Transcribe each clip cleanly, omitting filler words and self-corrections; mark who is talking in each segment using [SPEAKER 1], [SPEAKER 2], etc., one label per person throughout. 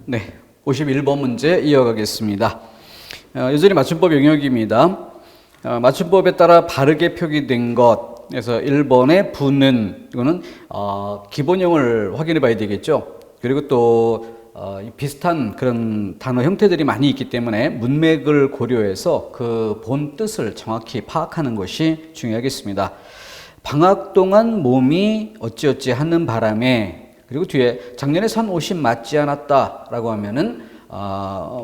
[SPEAKER 1] 네, 51번 문제 이어가겠습니다. 여전히 맞춤법 영역입니다. 맞춤법에 따라 바르게 표기된 것에서 1번의 부는 이거는 기본형을 확인해 봐야 되겠죠. 그리고 또 비슷한 그런 단어 형태들이 많이 있기 때문에 문맥을 고려해서 그 본 뜻을 정확히 파악하는 것이 중요하겠습니다. 방학 동안 몸이 어찌어찌 하는 바람에, 그리고 뒤에 작년에 산 옷이 맞지 않았다라고 하면은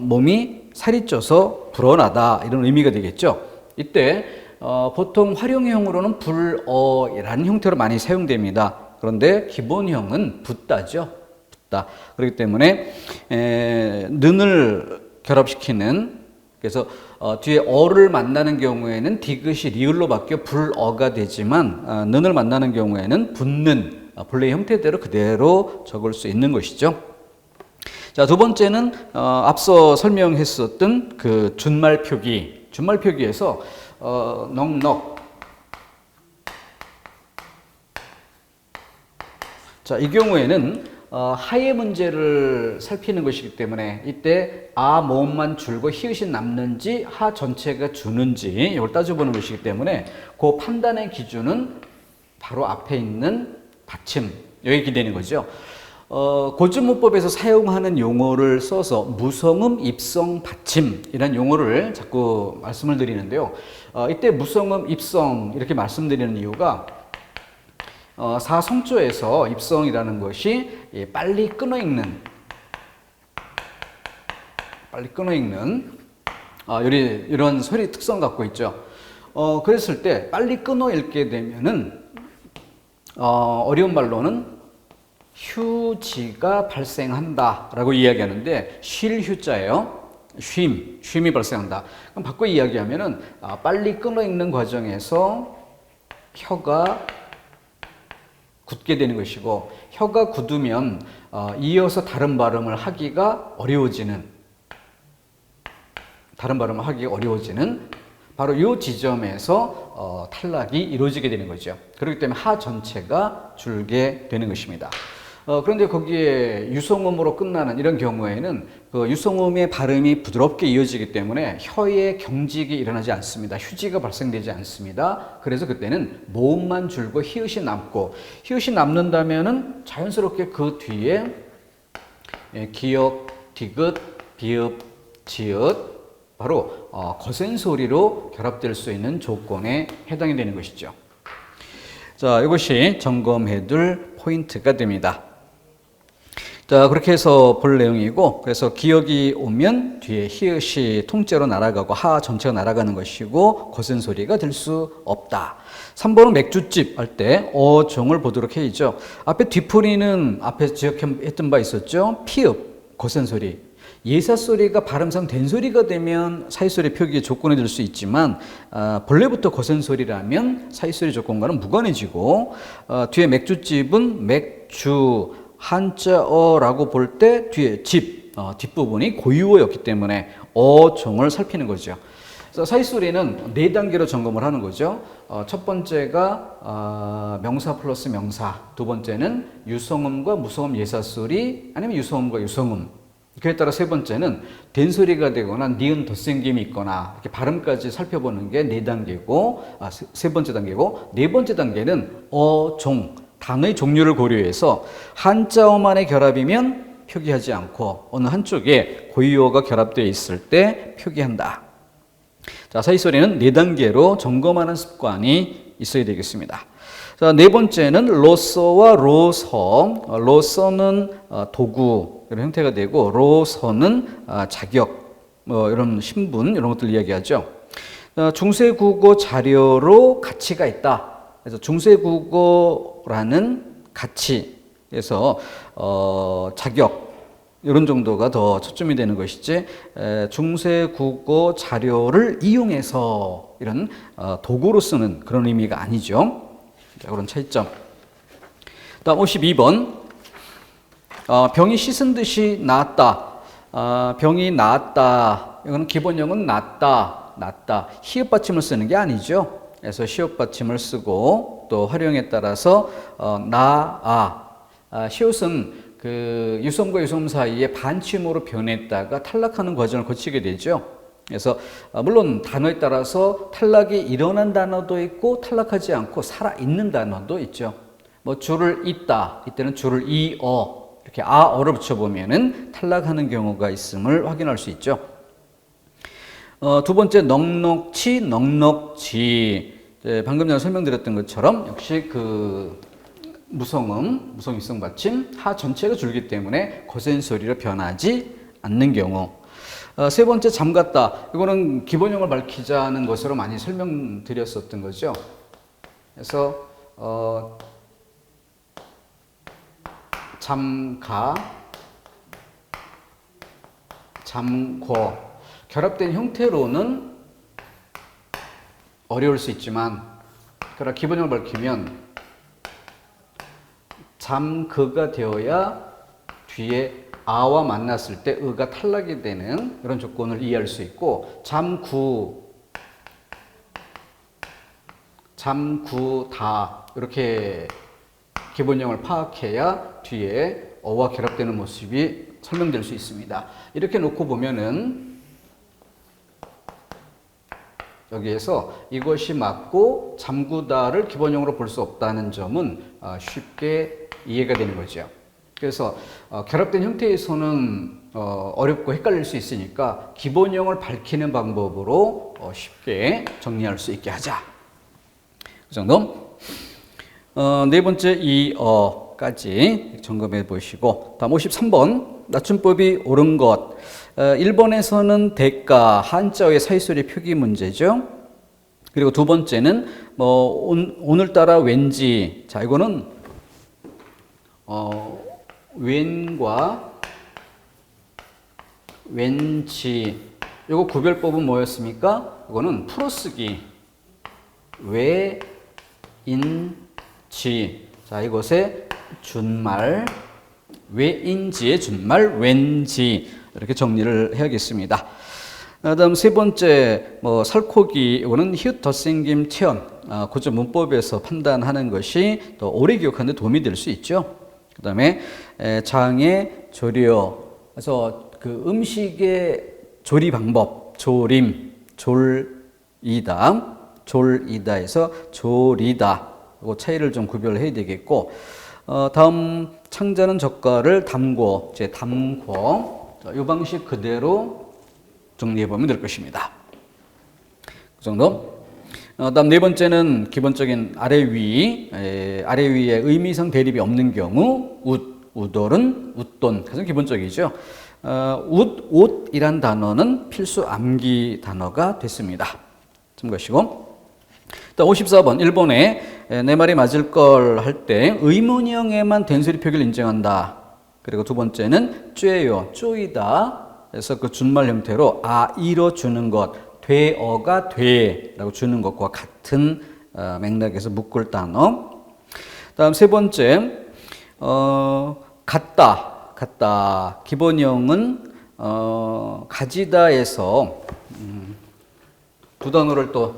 [SPEAKER 1] 몸이 살이 쪄서 불어나다, 이런 의미가 되겠죠. 이때 보통 활용형으로는 불어라는 형태로 많이 사용됩니다. 그런데 기본형은 붓다죠. 붓다. 그렇기 때문에 는을 결합시키는, 그래서 뒤에 어를 만나는 경우에는 디귿이 리을로 바뀌어 불어가 되지만 는을 만나는 경우에는 붙는 본래 형태대로 그대로 적을 수 있는 것이죠. 자, 두 번째는 앞서 설명했었던 그 준말 표기. 준말 표기에서 넉넉. 자, 이 경우에는 하의 문제를 살피는 것이기 때문에 이때 모음만 줄고 히읗이 남는지 하 전체가 주는지 이걸 따져보는 것이기 때문에 그 판단의 기준은 바로 앞에 있는 받침, 여기 기대는 거죠. 고전문법에서 사용하는 용어를 써서 무성음, 입성, 받침이라는 용어를 자꾸 말씀을 드리는데요. 이때 무성음, 입성 이렇게 말씀드리는 이유가 사성조에서 입성이라는 것이 빨리 끊어 읽는 이런 소리 특성 갖고 있죠. 그랬을 때 빨리 끊어 읽게 되면은 어려운 말로는 휴지가 발생한다라고 이야기하는데 쉴 휴자예요. 쉼이 발생한다. 그럼 바꿔 이야기하면은 빨리 끊어 읽는 과정에서 혀가 굳게 되는 것이고, 혀가 굳으면 이어서 다른 발음을 하기가 어려워지는 바로 이 지점에서 탈락이 이루어지게 되는 거죠. 그렇기 때문에 하 전체가 줄게 되는 것입니다. 그런데 거기에 유성음으로 끝나는 이런 경우에는 그 유성음의 발음이 부드럽게 이어지기 때문에 혀의 경직이 일어나지 않습니다. 휴지가 발생되지 않습니다. 그래서 그때는 모음만 줄고 히읗이 남고, 히읗이 남는다면은 자연스럽게 그 뒤에 기역, 디귿, 비읍, 지읒, 바로 거센 소리로 결합될 수 있는 조건에 해당이 되는 것이죠. 자, 이것이 점검해둘 포인트가 됩니다. 자, 그렇게 해서 볼 내용이고, 그래서 기역이 오면 뒤에 히읗이 통째로 날아가고 하 전체가 날아가는 것이고 거센 소리가 될 수 없다. 3번은 맥주집 할 때 어종을 보도록 해야죠. 앞에 뒤풀이는 앞에 지적했던 바 있었죠. 피읍, 거센 소리. 예사소리가 발음상 된소리가 되면 사이소리 표기의 조건이 될 수 있지만 본래부터 거센소리라면 사이소리 조건과는 무관해지고, 뒤에 맥주집은 맥주 한자어라고 볼 때 뒤에 집 뒷부분이 고유어였기 때문에 어종을 살피는 거죠. 사이소리는 4단계로 점검을 하는 거죠. 첫 번째가 명사 플러스 명사, 두 번째는 유성음과 무성음 예사소리, 아니면 유성음과 유성음, 그에 따라 세 번째는 된소리가 되거나 니은 덧생김이 있거나 이렇게 발음까지 살펴보는 게 4단계고, 세 번째 단계고, 네 번째 단계는 어종, 단어의 종류를 고려해서 한자어만의 결합이면 표기하지 않고 어느 한쪽에 고유어가 결합되어 있을 때 표기한다. 자, 사이소리는 4단계로 점검하는 습관이 있어야 되겠습니다. 자, 네 번째는 로서와 로서. 로서는 도구 이런 형태가 되고, 로서는 자격, 이런 신분 이런 것들 이야기하죠. 중세국어 자료로 가치가 있다. 그래서 중세국어라는 가치에서 자격 이런 정도가 더 초점이 되는 것이지, 중세국어 자료를 이용해서 이런 도구로 쓰는 그런 의미가 아니죠. 자, 그런 차이점. 다음 52번. 병이 씻은 듯이 나았다. 병이 나았다. 이거는 기본형은 낫다. 히읗 받침을 쓰는 게 아니죠. 그래서 시옷 받침을 쓰고 또 활용에 따라서 히읗은 그 유성과 유성 사이에 반침으로 변했다가 탈락하는 과정을 거치게 되죠. 그래서 물론 단어에 따라서 탈락이 일어난 단어도 있고 탈락하지 않고 살아있는 단어도 있죠. 뭐 줄을 잇다, 이때는 줄을 이어, 이렇게 아어를 붙여보면은 탈락하는 경우가 있음을 확인할 수 있죠. 두 번째 넉넉치, 넉넉지. 방금 전에 설명드렸던 것처럼 역시 그 무성음, 무성유성 받침, 하 전체가 줄기 때문에 거센 소리로 변하지 않는 경우. 세 번째 잠갔다. 이거는 기본형을 밝히자는 것으로 많이 설명드렸었던 거죠. 그래서 잠가, 잠궈. 결합된 형태로는 어려울 수 있지만, 그러나 기본형을 밝히면 잠그가 되어야 뒤에 아와 만났을 때 의가 탈락이 되는 그런 조건을 이해할 수 있고, 잠구다 이렇게 기본형을 파악해야 뒤에 어와 결합되는 모습이 설명될 수 있습니다. 이렇게 놓고 보면은 여기에서 이것이 맞고 잠구다를 기본형으로 볼 수 없다는 점은 쉽게 이해가 되는 거죠. 그래서 결합된 형태에서는 어렵고 헷갈릴 수 있으니까 기본형을 밝히는 방법으로 쉽게 정리할 수 있게 하자. 그 정도. 네 번째 이어까지 점검해 보시고, 다음 53번 낮춤법이 옳은 것. 1번에서는 대가, 한자어의 사이소리 표기 문제죠. 그리고 두 번째는 오늘따라 왠지. 자, 이거는 왠과 왠지. 이거 구별법은 뭐였습니까? 이거는 풀어쓰기. 왜, 인지. 자, 이것의 준말, 왜인지의 준말, 왠지. 이렇게 정리를 해야겠습니다. 다음 세 번째, 살코기. 이거는 히읗 덧생김 체언. 고조 문법에서 판단하는 것이 더 오래 기억하는 데 도움이 될 수 있죠. 그 다음에 장의 조려. 그래서 그 음식의 조리 방법, 조림, 졸이다, 졸이다에서 조리다. 그 차이를 좀 구별을 해야 되겠고, 다음 창자는 젓갈을 담궈, 이제 담궈. 이 방식 그대로 정리해 보면 될 것입니다. 그 정도. 다음 네 번째는 기본적인 아래 위에 의미상 대립이 없는 경우, 우돌은 웃돈. 가장 기본적이죠. 옷이란 단어는 필수 암기 단어가 됐습니다. 참고하시고. 54번 1번에 내 말이 맞을 걸 할 때 의문형에만 된소리 표기를 인정한다. 그리고 두 번째는 쬐요, 쪼이다. 그래서 그 준말 형태로 이뤄주는 것, 되어가 돼라고 주는 것과 같은 맥락에서 묶을 단어. 다음 세 번째, 같다. 기본형은 가지다에서 두 단어를 또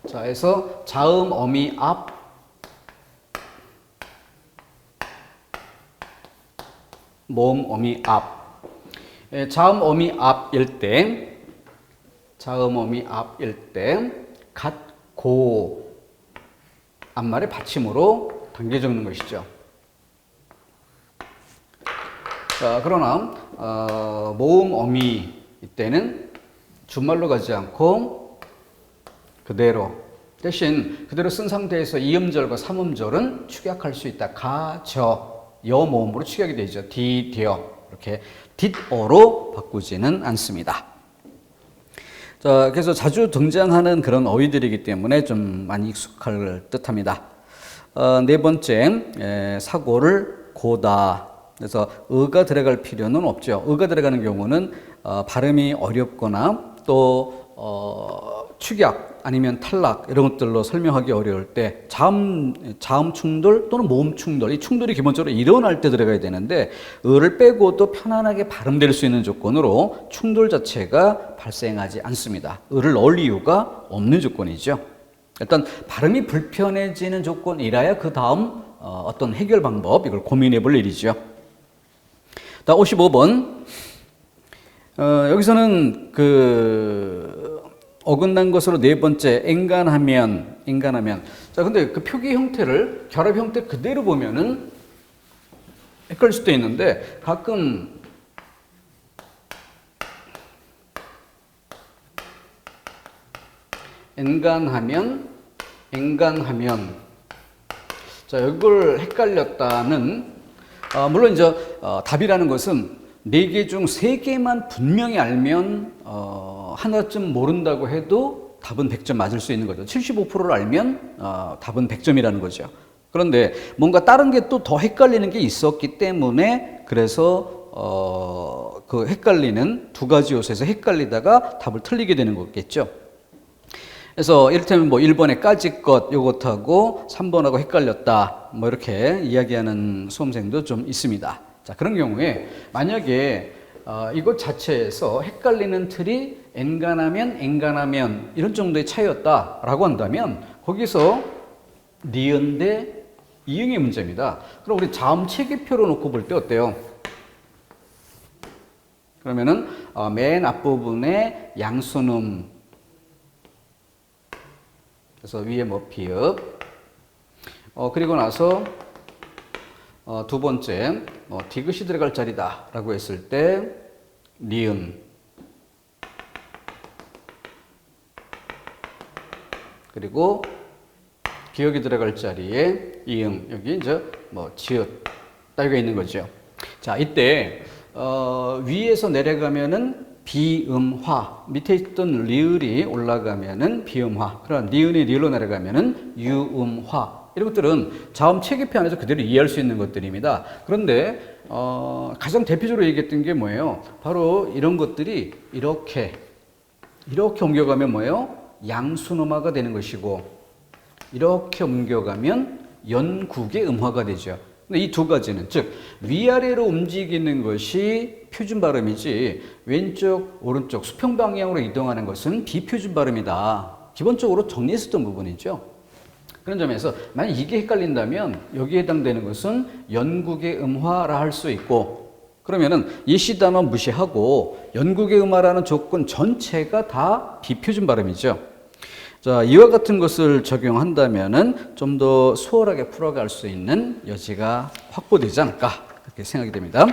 [SPEAKER 1] 자, 해서 자음, 어미, 앞, 모음, 어미, 앞. 자음, 어미, 앞일 때, 같고, 앞말의 받침으로 단계 적는 것이죠. 자, 그러나, 모음, 어미, 이때는 준말로 가지 않고, 대신 그대로 쓴 상태에서 이음절과 삼음절은 축약할 수 있다. 가, 저, 여 모음으로 축약이 되죠. 디, 뎌. 이렇게 뒷어로 바꾸지는 않습니다. 자, 그래서 자주 등장하는 그런 어휘들이기 때문에 좀 많이 익숙할 듯합니다. 네 번째, 사고를 고다. 그래서 의가 들어갈 필요는 없죠. 의가 들어가는 경우는 발음이 어렵거나 또 축약 아니면 탈락 이런 것들로 설명하기 어려울 때 자음 충돌 또는 모음 충돌, 이 충돌이 기본적으로 일어날 때 들어가야 되는데 의를 빼고도 편안하게 발음될 수 있는 조건으로 충돌 자체가 발생하지 않습니다. 의를 넣을 이유가 없는 조건이죠. 일단 발음이 불편해지는 조건이라야 그 다음 어떤 해결 방법, 이걸 고민해 볼 일이죠. 다음 55번. 여기서는 어긋난 것으로 네 번째, 엔간하면. 자, 근데 그 표기 형태를 결합 형태 그대로 보면은 헷갈릴 수도 있는데 가끔 엔간하면. 자, 이걸 헷갈렸다는, 물론 이제 답이라는 것은 4개 중 3개만 분명히 알면 하나쯤 모른다고 해도 답은 100점 맞을 수 있는 거죠. 75%를 알면 답은 100점이라는 거죠. 그런데 뭔가 다른 게 또 더 헷갈리는 게 있었기 때문에 그래서 그 헷갈리는 두 가지 요소에서 헷갈리다가 답을 틀리게 되는 거겠죠. 그래서 이를테면 뭐 1번에 까짓것 요것하고 3번하고 헷갈렸다 뭐 이렇게 이야기하는 수험생도 좀 있습니다. 자, 그런 경우에 만약에 이것 자체에서 헷갈리는 틀이 엔간하면 이런 정도의 차이였다라고 한다면 거기서 니은 대 이응의 문제입니다. 그럼 우리 자음 체계표로 놓고 볼 때 어때요? 그러면은 맨 앞부분에 양순음, 그래서 위에 뭐 비읍, 그리고 나서 두 번째 디귿이 들어갈 자리다 라고 했을 때 니은, 그리고 기역이 들어갈 자리에 이응, 여기 이제 뭐 지읒 따위가 있는 거죠. 자, 이때 위에서 내려가면은 비음화, 밑에 있던 리을이 올라가면은 비음화, 그러나 니은이 리을로 내려가면은 유음화. 이런 것들은 자음 체계표 안에서 그대로 이해할 수 있는 것들입니다. 그런데 가장 대표적으로 얘기했던 게 뭐예요? 바로 이런 것들이 이렇게 옮겨가면 뭐예요? 양순음화가 되는 것이고, 이렇게 옮겨가면 연국의 음화가 되죠. 근데 이 두 가지는, 즉 위아래로 움직이는 것이 표준 발음이지 왼쪽 오른쪽 수평 방향으로 이동하는 것은 비표준 발음이다. 기본적으로 정리했었던 부분이죠. 그런 점에서 만약 이게 헷갈린다면 여기에 해당되는 것은 연국의 음화라 할 수 있고, 그러면은 예시 단어 무시하고 연국의 음화라는 조건 전체가 다 비표준 발음이죠. 자, 이와 같은 것을 적용한다면은 좀 더 수월하게 풀어갈 수 있는 여지가 확보되지 않을까, 그렇게 생각이 됩니다.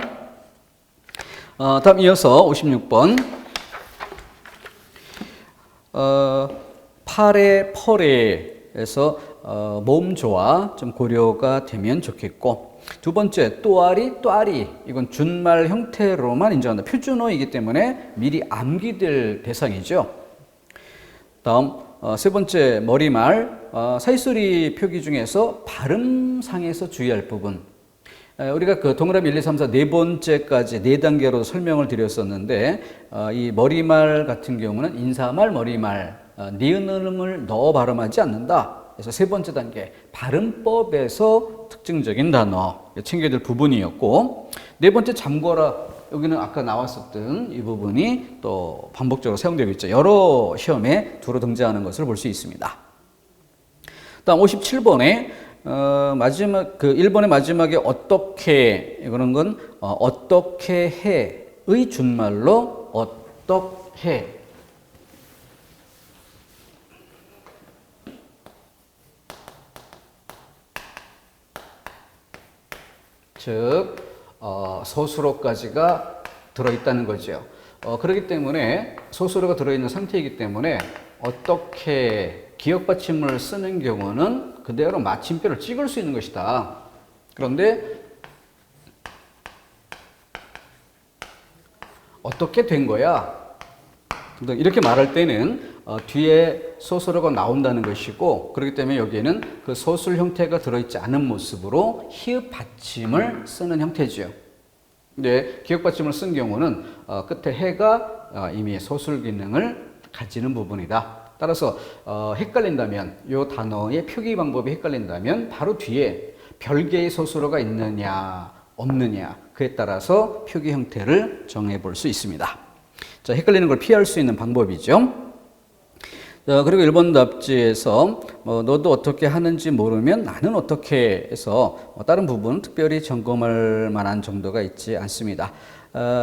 [SPEAKER 1] 다음 이어서 56번. 팔에 펄에에서 모음 조화 좀 고려가 되면 좋겠고, 두 번째 또아리, 이건 준말 형태로만 인정한다. 표준어이기 때문에 미리 암기될 대상이죠. 다음 세 번째 머리말, 사이소리 표기 중에서 발음상에서 주의할 부분. 우리가 그 동그라미 1, 2, 3, 4 네 번째까지 네 단계로 설명을 드렸었는데, 이 머리말 같은 경우는 인사말, 머리말, 니은음을 넣어 발음하지 않는다. 그래서 세 번째 단계 발음법에서 특징적인 단어 챙겨야 될 부분이었고, 네 번째 잠궈라. 여기는 아까 나왔었던 이 부분이 또 반복적으로 사용되고 있죠. 여러 시험에 두루 등장하는 것을 볼 수 있습니다. 다음 57번에 마지막 1번의 마지막에 어떻게, 이거는 건 어떻게 해의 준말로 어떻게, 즉 소수로까지가 들어있다는 거죠. 그렇기 때문에 소수로가 들어있는 상태이기 때문에 어떻게 기역 받침을 쓰는 경우는 그대로 마침표를 찍을 수 있는 것이다. 그런데 어떻게 된 거야? 이렇게 말할 때는 뒤에 소수로가 나온다는 것이고, 그렇기 때문에 여기에는 그 소술 형태가 들어있지 않은 모습으로 히읗 받침을 쓰는 형태죠. 근데 기역 받침을 쓴 경우는 끝에 해가 이미 소술 기능을 가지는 부분이다. 따라서 헷갈린다면, 이 단어의 표기 방법이 헷갈린다면 바로 뒤에 별개의 소수로가 있느냐 없느냐, 그에 따라서 표기 형태를 정해 볼 수 있습니다. 자, 헷갈리는 걸 피할 수 있는 방법이죠. 자, 그리고 1번 답지에서 너도 어떻게 하는지 모르면 나는 어떻게 해서 다른 부분은 특별히 점검할 만한 정도가 있지 않습니다.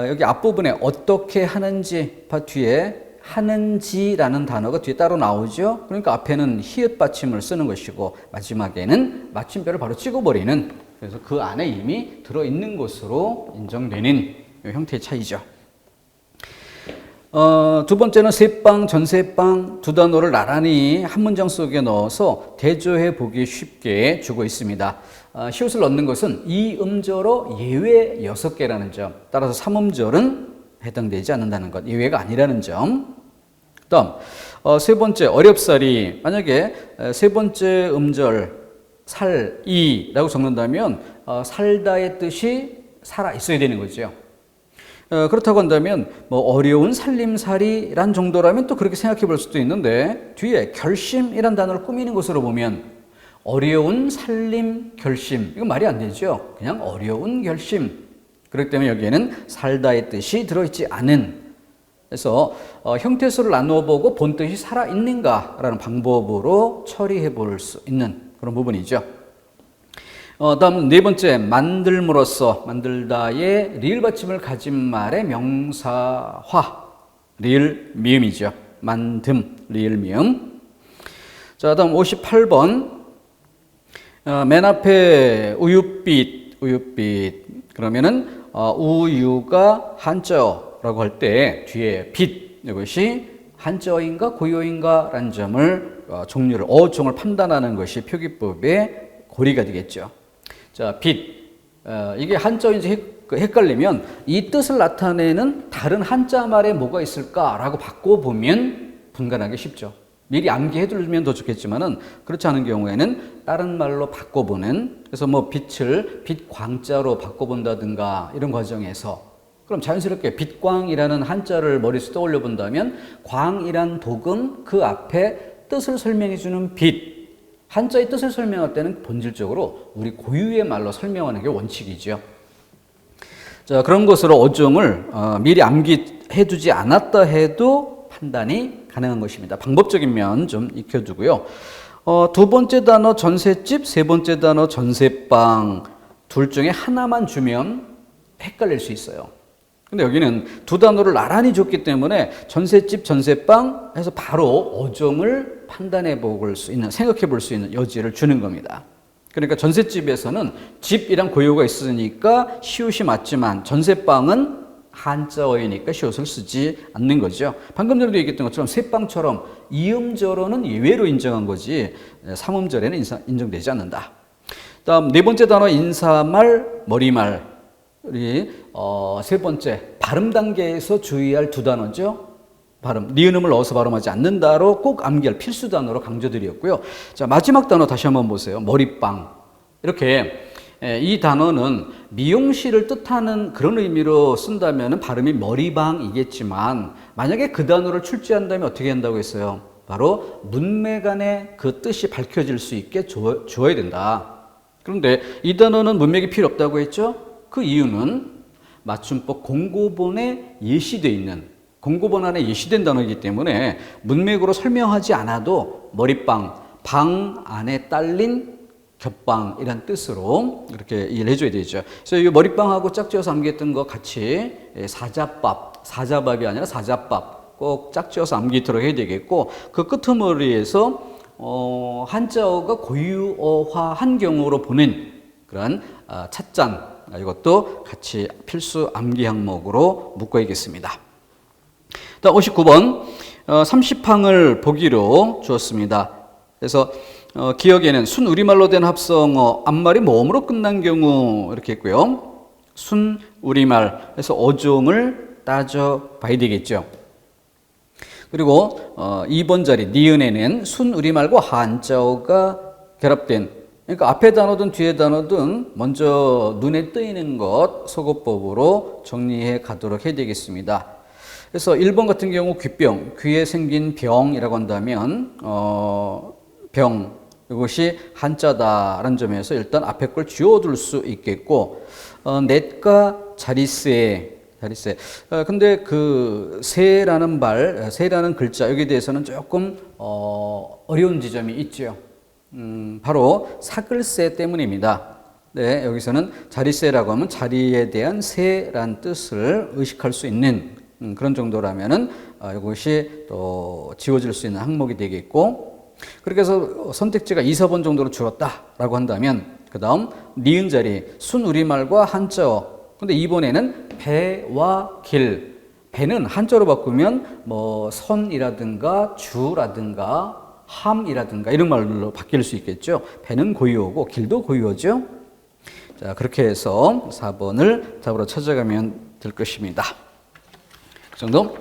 [SPEAKER 1] 여기 앞부분에 어떻게 하는지 뒤에 하는지라는 단어가 뒤에 따로 나오죠. 그러니까 앞에는 히읗 받침을 쓰는 것이고 마지막에는 마침표를 바로 찍어버리는, 그래서 그 안에 이미 들어있는 것으로 인정되는 형태의 차이죠. 두 번째는 세빵, 전세빵 두 단어를 나란히 한 문장 속에 넣어서 대조해 보기 쉽게 주고 있습니다. 시옷을 넣는 것은 이 음절어 예외 6개라는 점, 따라서 3음절은 해당되지 않는다는 것, 예외가 아니라는 점. 다음 세 번째 어렵사리, 만약에 세 번째 음절 살이라고 적는다면 살다의 뜻이 살아 있어야 되는 거죠. 그렇다고 한다면 어려운 살림살이란 정도라면 또 그렇게 생각해 볼 수도 있는데, 뒤에 결심이란 단어를 꾸미는 것으로 보면 어려운 살림 결심, 이건 말이 안 되죠. 그냥 어려운 결심. 그렇기 때문에 여기에는 살다의 뜻이 들어있지 않은, 그래서 형태수를 나누어 보고 본 뜻이 살아있는가라는 방법으로 처리해 볼 수 있는 그런 부분이죠. 다음 네 번째, 만들므로써, 만들다의 리을 받침을 가진 말의 명사화, 리을 미음이죠. 만듦, 리을 미음. 자, 다음 58번. 맨 앞에 우윳빛, 그러면은 우유가 한자어라고 할 때 뒤에 빛, 이것이 한자어인가 고유어인가 라는 점을 종류를, 어종을 판단하는 것이 표기법의 고리가 되겠죠. 자, 빛. 이게 한자어인지 헷갈리면 이 뜻을 나타내는 다른 한자 말에 뭐가 있을까라고 바꿔보면 분간하기 쉽죠. 미리 암기해 두면 더 좋겠지만은 그렇지 않은 경우에는 다른 말로 바꿔보는, 그래서 빛을 빛광자로 바꿔본다든가 이런 과정에서, 그럼 자연스럽게 빛광이라는 한자를 머릿속에 떠올려 본다면 광이란 독은 그 앞에 뜻을 설명해 주는 빛, 한자의 뜻을 설명할 때는 본질적으로 우리 고유의 말로 설명하는 게 원칙이죠. 자, 그런 것으로 어종을 미리 암기해 두지 않았다 해도 판단이 가능한 것입니다. 방법적인 면 좀 익혀두고요. 두 번째 단어 전셋집, 세 번째 단어 전셋방, 둘 중에 하나만 주면 헷갈릴 수 있어요. 근데 여기는 두 단어를 나란히 줬기 때문에 전셋집, 전셋방 해서 바로 어종을 판단해 볼 수 있는, 생각해 볼 수 있는 여지를 주는 겁니다. 그러니까 전셋집에서는 집이란 고유어가 있으니까 시옷이 맞지만 전셋방은 한자어이니까 시옷을 쓰지 않는 거죠. 방금 전에도 얘기했던 것처럼 셋방처럼 이음절어는 예외로 인정한 거지 3음절에는 인정되지 않는다. 다음 네 번째 단어 인사말, 머리말. 우리 세 번째 발음 단계에서 주의할 두 단어죠. 발음, 니은음을 넣어서 발음하지 않는다로 꼭 암기할 필수 단어로 강조드렸고요. 자, 마지막 단어 다시 한번 보세요. 머리빵. 이렇게 이 단어는 미용실을 뜻하는 그런 의미로 쓴다면 발음이 머리방이겠지만, 만약에 그 단어를 출제한다면 어떻게 한다고 했어요? 바로 문맥 안에 그 뜻이 밝혀질 수 있게 주어야 된다. 그런데 이 단어는 문맥이 필요 없다고 했죠? 그 이유는 맞춤법 공고본에 예시되어 있는, 공고본 안에 예시된 단어이기 때문에 문맥으로 설명하지 않아도 머리빵, 방 안에 딸린 겹방이란 뜻으로 이렇게 이해를 해줘야 되죠. 그래서 이 머리빵하고 짝지어서 암기했던 거 같이 사자밥, 사자밥이 아니라 사자밥 꼭 짝지어서 암기토록 해야 되겠고, 그 끄트머리에서 한자어가 고유어화한 경우로 보는 그런 찻잔, 이것도 같이 필수 암기 항목으로 묶어야겠습니다. 다음 59번 30항을 보기로 주었습니다. 그래서 기억에는 순 우리말로 된 합성어 앞말이 모음으로 끝난 경우 이렇게 했고요. 순 우리말 해서 어종을 따져 봐야 되겠죠. 그리고 2번 자리 니은에는 순 우리말과 한자어가 결합된, 그러니까 앞에 단어든 뒤에 단어든 먼저 눈에 띄는 것 소거법으로 정리해 가도록 해야 되겠습니다. 그래서 1번 같은 경우 귀병, 귀에 생긴 병이라고 한다면 병, 이것이 한자다라는 점에서 일단 앞에 걸 지워둘 수 있겠고, 넷과 자릿세, 자릿세. 근데 그 세라는 글자 여기에 대해서는 조금 어려운 지점이 있죠. 바로 사글세 때문입니다. 네, 여기서는 자릿세라고 하면 자리에 대한 세란 뜻을 의식할 수 있는 그런 정도라면은 이것이 또 지워질 수 있는 항목이 되겠고, 그렇게 해서 선택지가 2, 4번 정도로 줄었다라고 한다면 그 다음 니은 자리 순우리말과 한자어. 근데 이번에는 배와 길. 배는 한자로 바꾸면 뭐 선이라든가 주라든가 함이라든가 이런 말로 바뀔 수 있겠죠. 배는 고유어고 길도 고유어죠. 자, 그렇게 해서 4번을 답으로 찾아가면 될 것입니다. 그 정도.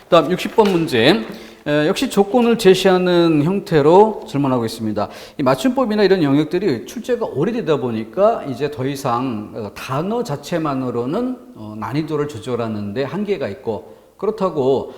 [SPEAKER 1] 다음 60번 문제. 역시 조건을 제시하는 형태로 질문하고 있습니다. 이 맞춤법이나 이런 영역들이 출제가 오래되다 보니까 이제 더 이상 단어 자체만으로는 난이도를 조절하는데 한계가 있고, 그렇다고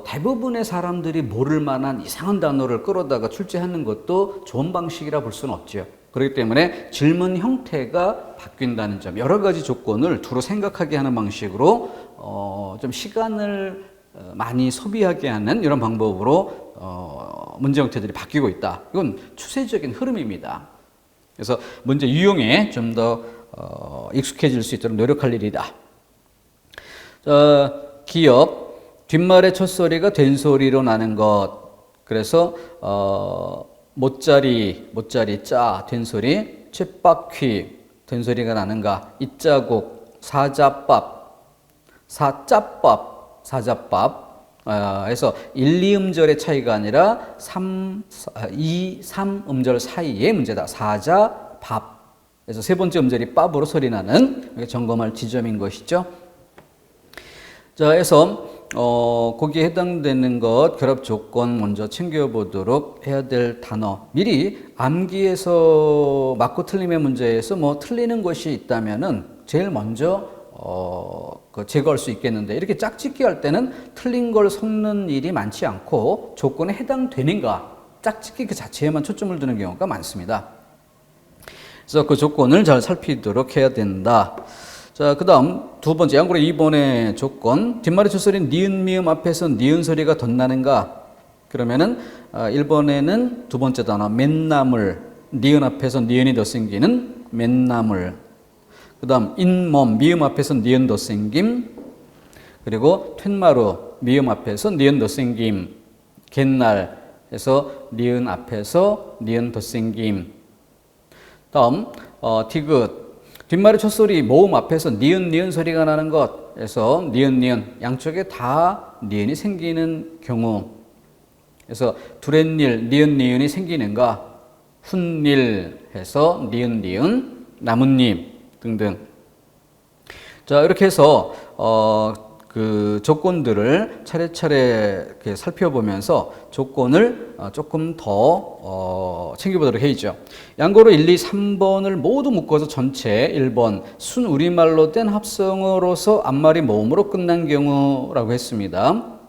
[SPEAKER 1] 대부분의 사람들이 모를 만한 이상한 단어를 끌어다가 출제하는 것도 좋은 방식이라 볼 수는 없죠. 그렇기 때문에 질문 형태가 바뀐다는 점, 여러 가지 조건을 두루 생각하게 하는 방식으로 좀 시간을 많이 소비하게 하는 이런 방법으로 문제 형태들이 바뀌고 있다. 이건 추세적인 흐름입니다. 그래서 문제 유형에 좀 더 익숙해질 수 있도록 노력할 일이다. 기업, 뒷말의 첫소리가 된소리로 나는 것. 그래서 못자리 짜 된소리, 쳇바퀴 된소리가 나는가. 이자국, 사자밥, 사자밥 해서 1, 2음절의 차이가 아니라 2, 3음절 사이의 문제다. 사자, 밥. 그래서 세 번째 음절이 밥으로 소리 나는 점검할 지점인 것이죠. 자, 해서 거기에 해당되는 것 결합 조건 먼저 챙겨보도록 해야 될 단어. 미리 암기에서 맞고 틀림의 문제에서 뭐 틀리는 것이 있다면은 제일 먼저 제거할 수 있겠는데, 이렇게 짝짓기 할 때는 틀린 걸 섞는 일이 많지 않고 조건에 해당되는가 짝짓기 그 자체에만 초점을 두는 경우가 많습니다. 그래서 그 조건을 잘 살피도록 해야 된다. 자, 그 다음 두 번째, 양고로 2번의 조건. 뒷말의 첫소리는 니은 미음 앞에서 니은 소리가 덧나는가. 그러면은 1번에는 두 번째 단어 맨나물, 니은 앞에서 니은이 덧생기는 맨나물. 그 다음 잇몸, 미음 앞에서 니은 덧생김. 그리고 툇마루, 미음 앞에서 니은 덧생김. 갯날 해서 니은 앞에서 니은 덧생김. 다음 디귿, 뒷말의 첫소리 모음 앞에서 니은 소리가 나는 것. 해서 니은 양쪽에 다 니은이 생기는 경우. 그래서 두렛일 니은이 생기는가. 훗일 해서 니은 나뭇잎 등등. 자, 이렇게 해서 그 조건들을 차례차례 이렇게 살펴보면서 조건을 조금 더 챙겨보도록 해야죠. 양고로 1, 2, 3번을 모두 묶어서 전체 1번 순우리말로 된 합성어로서 앞말이 모음으로 끝난 경우라고 했습니다.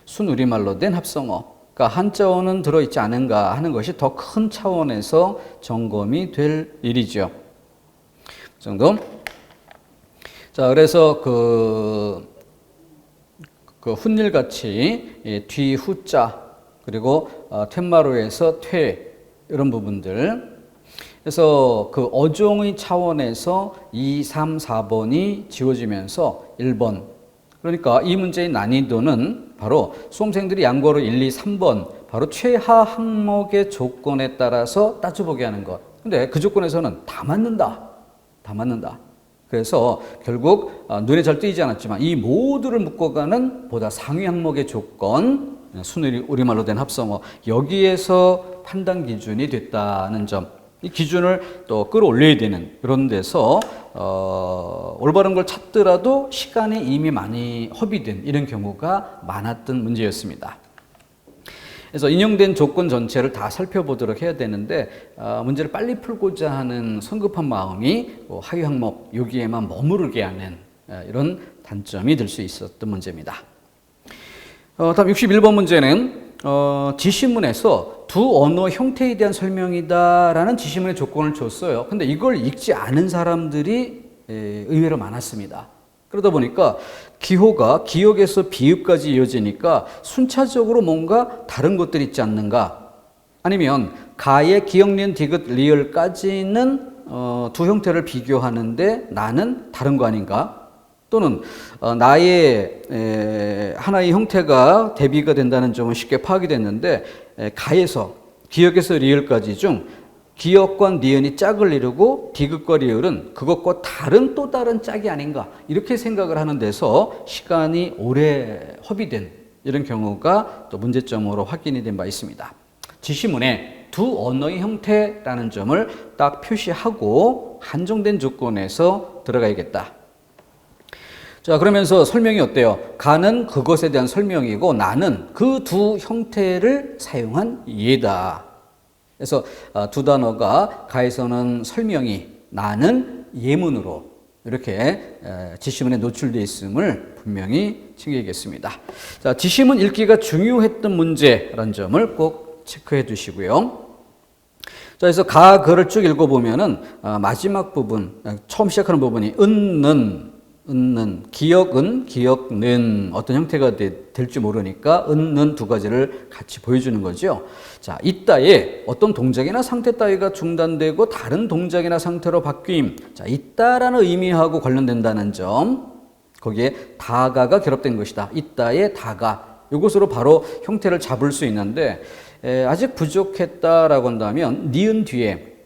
[SPEAKER 1] 순우리말로 된 합성어. 그러니까 한자어는 들어있지 않은가 하는 것이 더 큰 차원에서 점검이 될 일이죠. 그 정도. 자, 그래서 그 훗일같이 뒤 후자 그리고 툇마루에서 퇴 이런 부분들. 그래서 그 어종의 차원에서 2, 3, 4번이 지워지면서 1번. 그러니까 이 문제의 난이도는 바로 수험생들이 양고로 1, 2, 3번 바로 최하 항목의 조건에 따라서 따져보게 하는 것. 근데 그 조건에서는 다 맞는다. 그래서 결국 눈에 잘 띄지 않았지만 이 모두를 묶어가는 보다 상위 항목의 조건, 순우리말로 된 합성어, 여기에서 판단 기준이 됐다는 점. 이 기준을 또 끌어올려야 되는 그런 데서 올바른 걸 찾더라도 시간이 이미 많이 허비된 이런 경우가 많았던 문제였습니다. 그래서 인용된 조건 전체를 다 살펴보도록 해야 되는데 문제를 빨리 풀고자 하는 성급한 마음이 하위 항목 여기에만 머무르게 하는 이런 단점이 될 수 있었던 문제입니다. 다음 61번 문제는 지시문에서 두 언어 형태에 대한 설명이다라는 지시문의 조건을 줬어요. 근데 이걸 읽지 않은 사람들이 의외로 많았습니다. 그러다 보니까 기호가 기역에서 비읍까지 이어지니까 순차적으로 뭔가 다른 것들이 있지 않는가? 아니면 가의 기역, 니은, 디귿, 리을까지는 두 형태를 비교하는데 나는 다른 거 아닌가? 또는 나의 하나의 형태가 대비가 된다는 점은 쉽게 파악이 됐는데 가에서 기역에서 리을까지 중 기역과 니은이 짝을 이루고 디귿과 리을은 그것과 다른 또 다른 짝이 아닌가 이렇게 생각을 하는 데서 시간이 오래 허비된 이런 경우가 또 문제점으로 확인이 된 바 있습니다. 지시문에 두 언어의 형태라는 점을 딱 표시하고 한정된 조건에서 들어가야겠다. 자, 그러면서 설명이 어때요? 가는 그것에 대한 설명이고 나는 그 두 형태를 사용한 예다. 그래서 두 단어가 가에서는 설명이, 나는 예문으로 이렇게 지시문에 노출되어 있음을 분명히 챙기겠습니다. 자, 지시문 읽기가 중요했던 문제라는 점을 꼭 체크해 두시고요. 자, 그래서 가, 그를 쭉 읽어보면은 마지막 부분, 처음 시작하는 부분이 은는, 기역은, 기역는 어떤 형태가 될지 모르니까 은는 두 가지를 같이 보여주는 거죠. 자, 이따에 어떤 동작이나 상태 따위가 중단되고 다른 동작이나 상태로 바뀜. 자, 이따라는 의미하고 관련된다는 점. 거기에 다가가 결합된 것이다. 이따에 다가. 이것으로 바로 형태를 잡을 수 있는데 아직 부족했다라고 한다면 니은 뒤에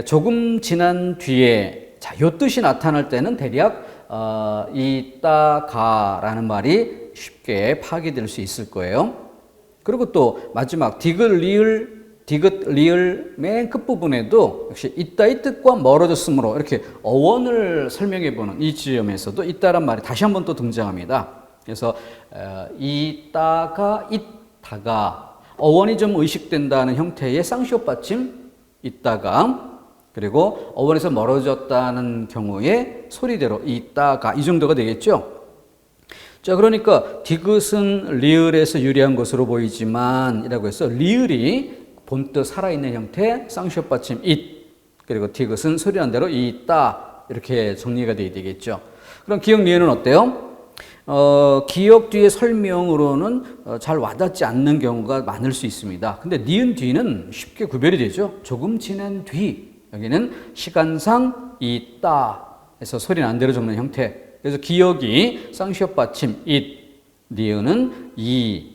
[SPEAKER 1] 조금 지난 뒤에 자, 요 뜻이 나타날 때는 대략 이따가라는 말이 쉽게 파악이 될 수 있을 거예요. 그리고 또 마지막 디귿 리을 맨 끝부분에도 역시 이따의 뜻과 멀어졌으므로 이렇게 어원을 설명해 보는 이 지점에서도 이따란 말이 다시 한번 또 등장합니다. 그래서 이따가 이따가 어원이 좀 의식된다는 형태의 쌍시옷 받침 이따가 그리고 어원에서 멀어졌다는 경우에 소리대로 이따가 이 정도가 되겠죠. 자, 그러니까 디귿은 리을에서 유리한 것으로 보이지만 이라고 해서 리을이 본뜻 살아있는 형태 쌍시옷 받침 잇 그리고 디귿은 소리난 대로 이따 이렇게 정리가 돼야 되겠죠. 그럼 기역 리을은 어때요? 기역 뒤의 설명으로는 잘 와닿지 않는 경우가 많을 수 있습니다. 근데 니은 뒤는 쉽게 구별이 되죠. 조금 지난 뒤 여기는 시간상 이따 해서 소리 난 대로 적는 형태. 그래서 기역이 쌍시옷 받침 잇, 니은은 이,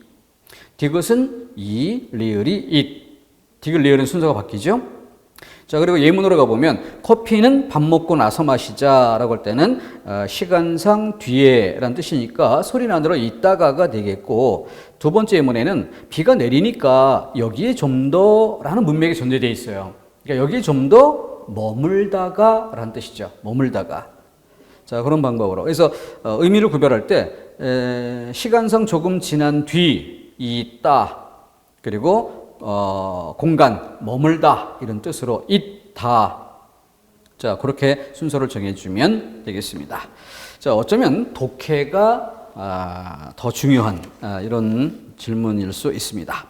[SPEAKER 1] 디귿은 이, 리을이 잇. 디귿 리을은 순서가 바뀌죠. 자, 그리고 예문으로 가보면 커피는 밥 먹고 나서 마시자라고 할 때는 시간상 뒤에라는 뜻이니까 소리 난 대로 이따가가 되겠고 두 번째 예문에는 비가 내리니까 여기에 좀 더라는 문맥이 전제되어 있어요. 그러니까 여기에 좀 더 머물다가 라는 뜻이죠. 머물다가. 자, 그런 방법으로. 그래서 의미를 구별할 때 시간상 조금 지난 뒤 있다. 그리고 공간 머물다 이런 뜻으로 있다. 자, 그렇게 순서를 정해주면 되겠습니다. 자, 어쩌면 독해가 더 중요한 이런 질문일 수 있습니다.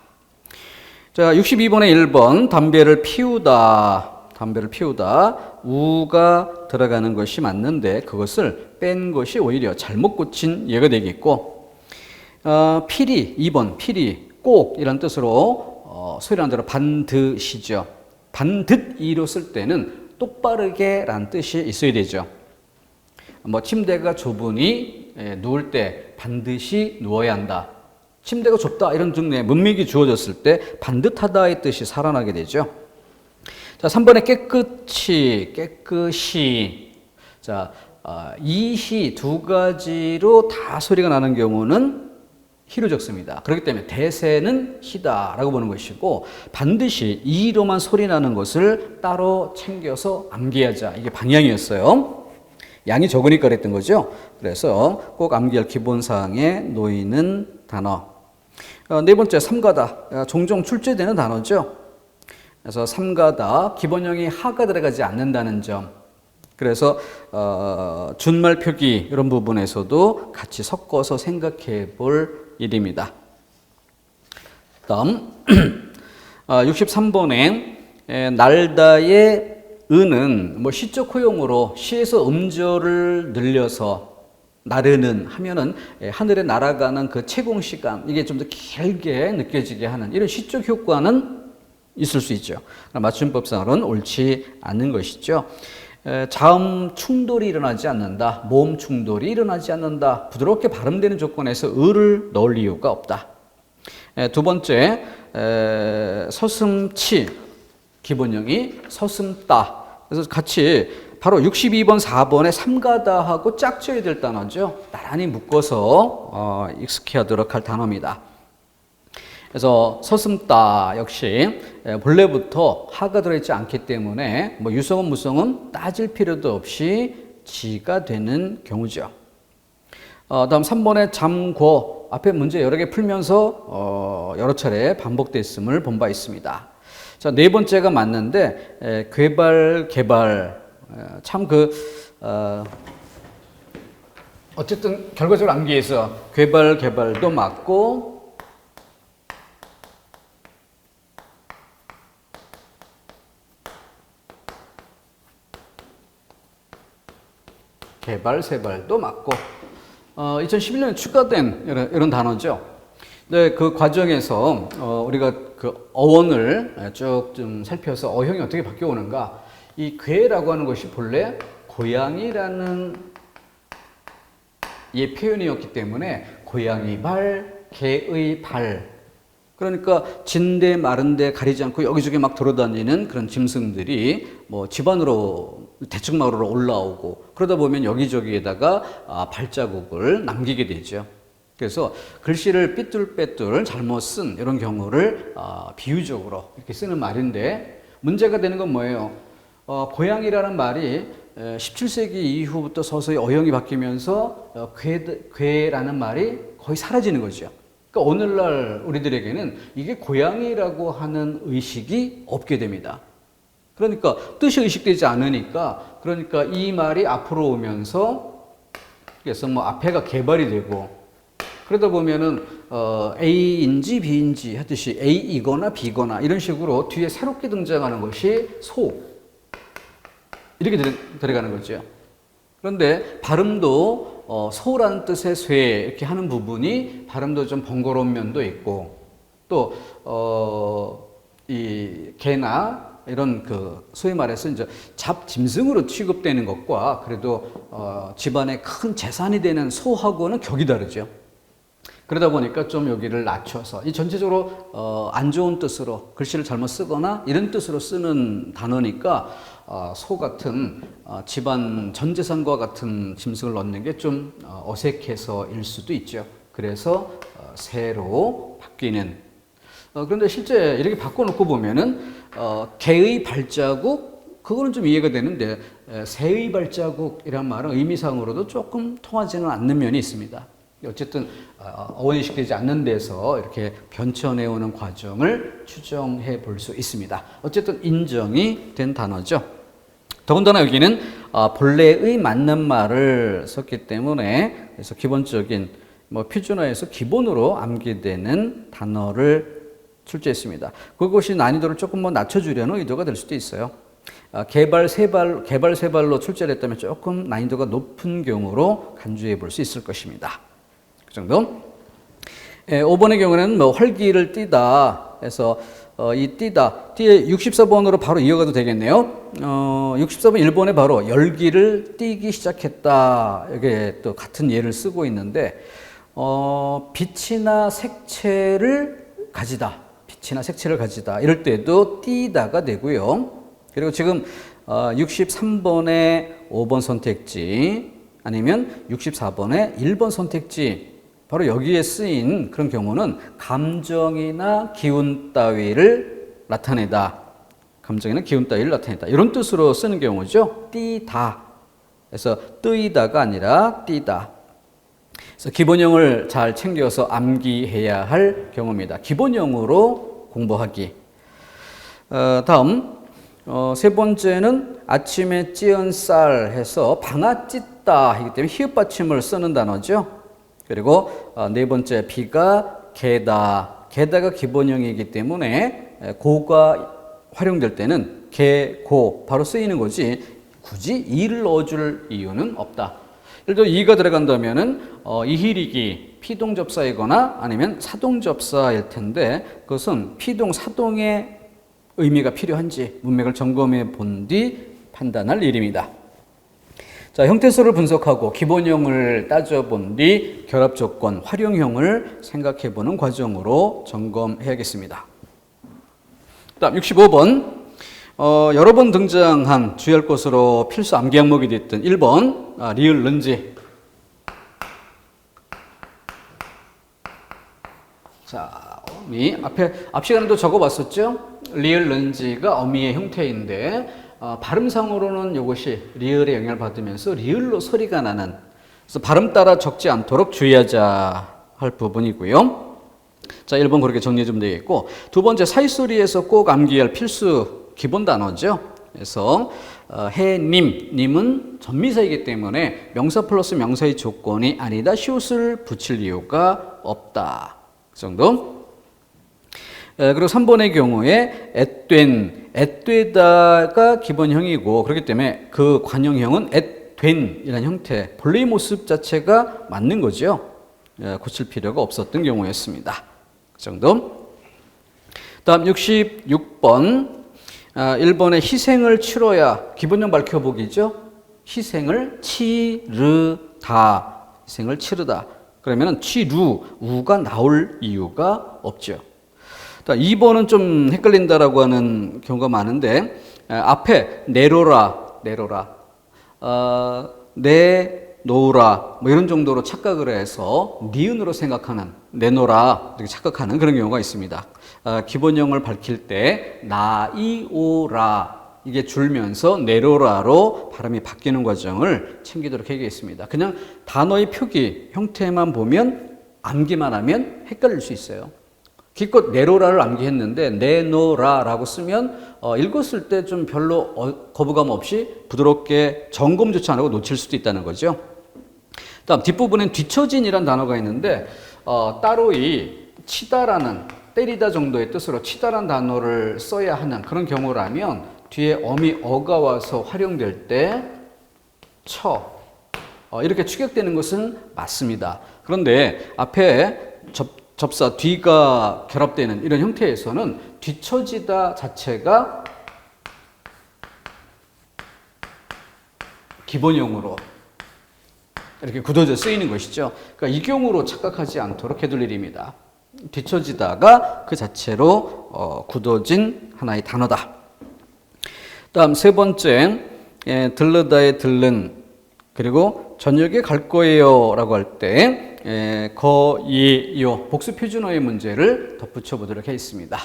[SPEAKER 1] 자, 62번에 1번 담배를 피우다. 담배를 피우다. 우가 들어가는 것이 맞는데 그것을 뺀 것이 오히려 잘못 고친 예가 되겠고 필히 2번 필히 꼭 이란 뜻으로 소리난 대로 반드시죠. 반드이로 쓸 때는 똑바르게 라는 뜻이 있어야 되죠. 뭐 침대가 좁으니 누울 때 반드시 누워야 한다. 침대가 좁다 이런 등의 문맥이 주어졌을 때 반듯하다의 뜻이 살아나게 되죠. 자, 3번에 깨끗이. 자, 이시 두 가지로 다 소리가 나는 경우는 히로 적습니다. 그렇기 때문에 대세는 히다라고 보는 것이고 반드시 이로만 소리 나는 것을 따로 챙겨서 암기하자. 이게 방향이었어요. 양이 적으니까 그랬던 거죠. 그래서 꼭 암기할 기본사항에 놓이는 단어. 네 번째, 삼가다. 종종 출제되는 단어죠. 그래서 삼가다, 기본형이 하가 들어가지 않는다는 점. 그래서 준말 표기 이런 부분에서도 같이 섞어서 생각해 볼 일입니다. 다음 63번에 날다의 은은 뭐 시적 호용으로 시에서 음절을 늘려서 나르는 하면은 하늘에 날아가는 그 채공 시간 이게 좀 더 길게 느껴지게 하는 이런 시적 효과는 있을 수 있죠. 맞춤법상으로는 옳지 않는 것이죠. 자음 충돌이 일어나지 않는다. 모음 충돌이 일어나지 않는다. 부드럽게 발음되는 조건에서 을을 넣을 이유가 없다. 두 번째, 서슴치 기본형이 서슴따. 그래서 같이 바로 62번, 4번에 삼가다하고 짝져야 될 단어죠. 나란히 묶어서 익숙해 하도록 할 단어입니다. 그래서 서슴따 역시 본래부터 하가 들어있지 않기 때문에 뭐 유성은 무성은 따질 필요도 없이 지가 되는 경우죠. 다음 3번의 잠고 앞에 문제 여러 개 풀면서 여러 차례 반복됐음을 본 바 있습니다. 자, 네 번째가 맞는데 괴발 개발 참 어쨌든 결과적으로 암기해서 괴발 개발도 맞고 개발 세발도 맞고 2011년에 추가된 이런 단어죠. 네, 그 과정에서 우리가 그 어원을 쭉 좀 살펴서 어형이 어떻게 바뀌어 오는가. 이 괴라고 하는 것이 본래 고양이라는 예 표현이었기 때문에 고양이 발, 개의 발. 그러니까 진대 마른데 가리지 않고 여기저기 막 돌아다니는 그런 짐승들이 뭐 집안으로 대청마루로 올라오고 그러다 보면 여기저기에다가 발자국을 남기게 되죠. 그래서 글씨를 삐뚤빼뚤 잘못 쓴 이런 경우를 비유적으로 이렇게 쓰는 말인데 문제가 되는 건 뭐예요? 고양이라는 말이 17세기 이후부터 서서히 어형이 바뀌면서 괴라는 말이 거의 사라지는 거죠. 그러니까 오늘날 우리들에게는 이게 고양이라고 하는 의식이 없게 됩니다. 그러니까 뜻이 의식되지 않으니까 그러니까 이 말이 앞으로 오면서 그래서 뭐 앞에가 개발이 되고 그러다 보면은 A인지 B인지 하듯이 A이거나 B거나 이런 식으로 뒤에 새롭게 등장하는 것이 소 이렇게 들어가는 거죠. 그런데 발음도 소라는 뜻의 쇠 이렇게 하는 부분이 발음도 좀 번거로운 면도 있고 또 이 개나 이런 그 소위 말해서 이제 잡짐승으로 취급되는 것과 그래도 집안의 큰 재산이 되는 소하고는 격이 다르죠. 그러다 보니까 좀 여기를 낮춰서 이 전체적으로 안 좋은 뜻으로 글씨를 잘못 쓰거나 이런 뜻으로 쓰는 단어니까 소 같은 집안 전 재산과 같은 짐승을 넣는 게 좀 어색해서일 수도 있죠. 그래서 새로 바뀌는 그런데 실제 이렇게 바꿔놓고 보면은 개의 발자국 그거는 좀 이해가 되는데 새의 발자국이란 말은 의미상으로도 조금 통하지는 않는 면이 있습니다. 어쨌든 어원이식되지 않는 데서 이렇게 변천해오는 과정을 추정해 볼 수 있습니다. 어쨌든 인정이 된 단어죠. 더군다나 여기는 본래의 맞는 말을 썼기 때문에 그래서 기본적인 뭐 표준어에서 기본으로 암기되는 단어를 출제했습니다. 그것이 난이도를 조금 뭐 낮춰주려는 의도가 될 수도 있어요. 개발 세발로 출제를 했다면 조금 난이도가 높은 경우로 간주해 볼 수 있을 것입니다. 그 정도. 5번의 경우는 뭐 활기를 띠다 해서 이 띠다 뒤에 64번으로 바로 이어가도 되겠네요. 64번 1번에 바로 열기를 띠기 시작했다. 이게 또 같은 예를 쓰고 있는데 빛이나 색채를 가지다. 빛이나 색채를 가지다. 이럴 때도 띠다가 되고요. 그리고 지금 63번의 5번 선택지 아니면 64번의 1번 선택지 바로 여기에 쓰인 그런 경우는 감정이나 기운 따위를 나타내다. 감정이나 기운 따위를 나타내다. 이런 뜻으로 쓰는 경우죠. 띠다. 그래서 뜨이다가 아니라 띠다. 그래서 기본형을 잘 챙겨서 암기해야 할 경우입니다. 기본형으로 공부하기. 다음 세 번째는 아침에 찌은 쌀 해서 방아 찢다 하기 때문에 히읗 받침을 쓰는 단어죠. 그리고 네 번째 비가 개다. 개다가 기본형이기 때문에 고가 활용될 때는 개, 고 바로 쓰이는 거지 굳이 이를 넣어줄 이유는 없다. 예를 들어 이가 들어간다면은 이희리기 피동접사이거나 아니면 사동접사일 텐데 그것은 피동, 사동의 의미가 필요한지 문맥을 점검해 본 뒤 판단할 일입니다. 자, 형태소를 분석하고 기본형을 따져본 뒤 결합조건, 활용형을 생각해보는 과정으로 점검해야겠습니다. 다음 65번 여러 번 등장한 주의할 것으로 필수 암기 항목이 됐던 1번 리을 른지. 자, 어미 앞 시간에도 적어봤었죠. 리을 른지가 어미의 형태인데 발음상으로는 이것이 리을의 영향을 받으면서 리을로 소리가 나는, 그래서 발음 따라 적지 않도록 주의하자 할 부분이고요. 자, 1번 그렇게 정리해 주면 되겠고, 두 번째 사이소리에서 꼭 암기할 필수 기본 단어죠. 그래서 해님, 님은 전미사이기 때문에 명사 플러스 명사의 조건이 아니다. 시옷을 붙일 이유가 없다. 그 정도. 그리고 3번의 경우에 앳되다가 기본형이고 그렇기 때문에 그 관형형은 앳된이라는 형태, 본래의 모습 자체가 맞는 거죠. 고칠 필요가 없었던 경우였습니다. 그 정도. 다음 66번 1번의 희생을 치러야 기본형 밝혀보기죠. 희생을 치르다. 희생을 치르다. 그러면 치루, 우가 나올 이유가 없죠. 2번은 좀 헷갈린다라고 하는 경우가 많은데 앞에 내로라, 내놓으라 뭐 이런 정도로 착각을 해서 니은으로 생각하는, 내놓으라 이렇게 착각하는 그런 경우가 있습니다. 기본형을 밝힐 때 나이오라 이게 줄면서 내로라로 발음이 바뀌는 과정을 챙기도록 해야겠습니다. 그냥 단어의 표기, 형태만 보면 암기만 하면 헷갈릴 수 있어요. 기껏 내로라를 암기했는데 내노라라고 쓰면 읽었을 때 좀 별로 거부감 없이 부드럽게 점검조차 안 하고 놓칠 수도 있다는 거죠. 다음 뒷부분엔 뒤처진이라는 단어가 있는데 따로 이 치다라는, 때리다 정도의 뜻으로 치다라는 단어를 써야 하는 그런 경우라면 뒤에 어미 어가 와서 활용될 때 이렇게 추격되는 것은 맞습니다. 그런데 앞에 접사 뒤가 결합되는 이런 형태에서는 뒤처지다 자체가 기본형으로 이렇게 굳어져 쓰이는 것이죠. 그러니까 이 경우로 착각하지 않도록 해둘 일입니다. 뒤처지다가 그 자체로 굳어진 하나의 단어다. 다음 세 번째, 들르다의 들른, 그리고 저녁에 갈 거예요 라고 할 때 거예요 복수 표준어의 문제를 덧붙여 보도록 하겠습니다.